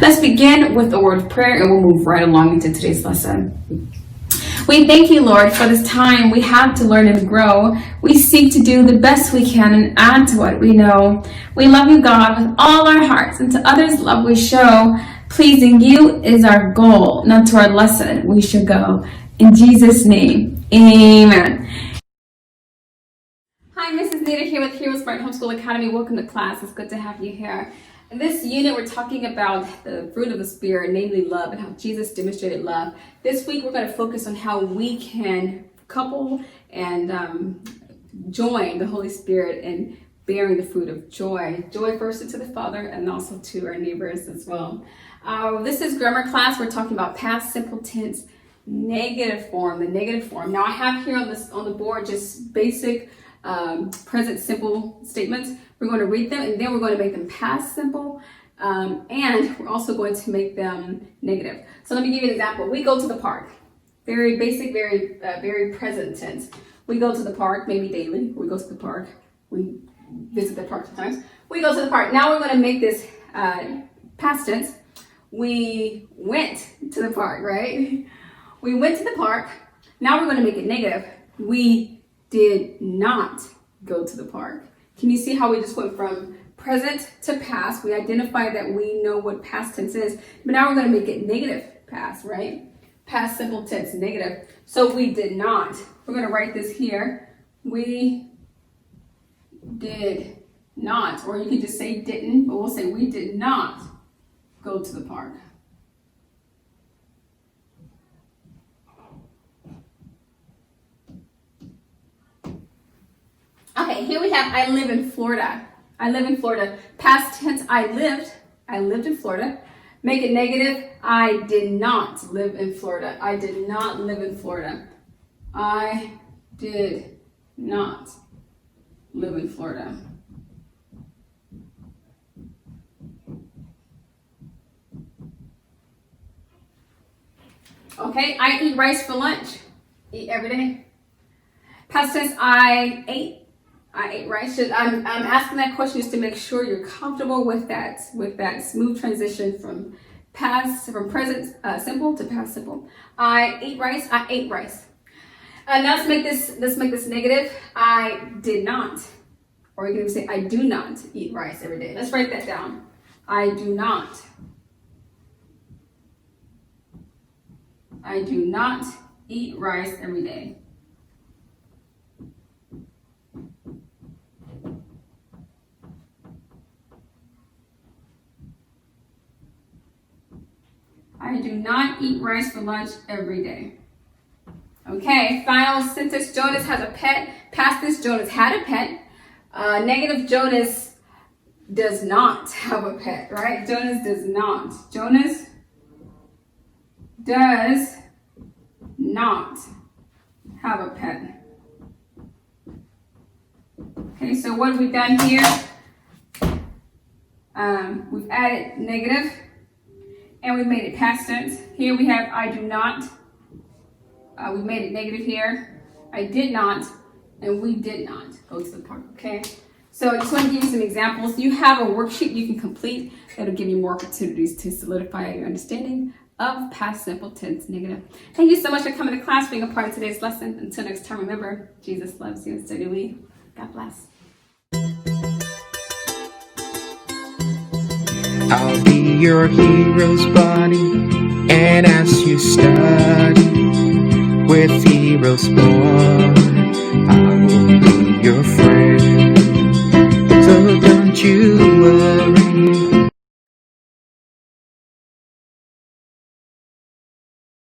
Let's begin with a word of prayer and we'll move right along into today's lesson. We thank you, Lord, for this time we have to learn and grow. We seek to do the best we can and add to what we know. We love you, God, with all our hearts, and to others love we show. Pleasing you is our goal, not to our lesson we should go. In Jesus' name, amen. Hi, Mrs. Nita here with HeroesMart Homeschool Academy. Welcome to class. It's good to have you here. In this unit, we're talking about the fruit of the Spirit, namely love, and how Jesus demonstrated love. This week, we're going to focus on how we can couple and join the Holy Spirit in bearing the fruit of joy. Joy first to the Father and also to our neighbors as well. This is grammar class. We're talking about past simple tense, negative form, the negative form. Now, I have here on the board just basic present simple statements. We're going to read them and then we're going to make them past simple and we're also going to make them negative. So let me give you an example. We go to the park. Very basic, very present tense. We go to the park, maybe daily. We go to the park. We visit the park sometimes. We go to the park. Now we're going to make this past tense. We went to the park, right? We went to the park. Now we're going to make it negative. We did not go to the park. Can you see how we just went from present to past? We identified that we know what past tense is, but now we're going to make it negative past, right? Past simple tense, negative. So we did not. We're going to write this here. We did not, or you can just say didn't, but we'll say we did not go to the park. Okay, here we have I live in Florida. I live in Florida. Past tense, I lived in Florida. Make it negative, I did not live in Florida. I did not live in Florida. I did not live in Florida. Okay, I eat rice for lunch. Eat every day. Past tense, I ate rice. I'm asking that question just to make sure you're comfortable with that smooth transition from present simple to past simple. I ate rice. I ate rice. Now let's make this negative. I did not, or you can say I do not eat rice every day. Let's write that down. I do not. I do not eat rice every day. I do not eat rice for lunch every day. Okay, final sentence. Jonas has a pet. Past tense, Jonas had a pet. Negative, Jonas does not have a pet, right? Jonas does not. Jonas does not have a pet. Okay, so what have we done here? We've added negative. And we made it past tense. Here we have I do not. We made it negative here. I did not, and we did not go to the park, okay? So I just want to give you some examples. You have a worksheet you can complete that'll give you more opportunities to solidify your understanding of past simple tense negative. Thank you so much for coming to class, being a part of today's lesson. Until next time, remember, Jesus loves you and so do we. God bless. I'll be your hero's buddy, and as you study with HeroesMart.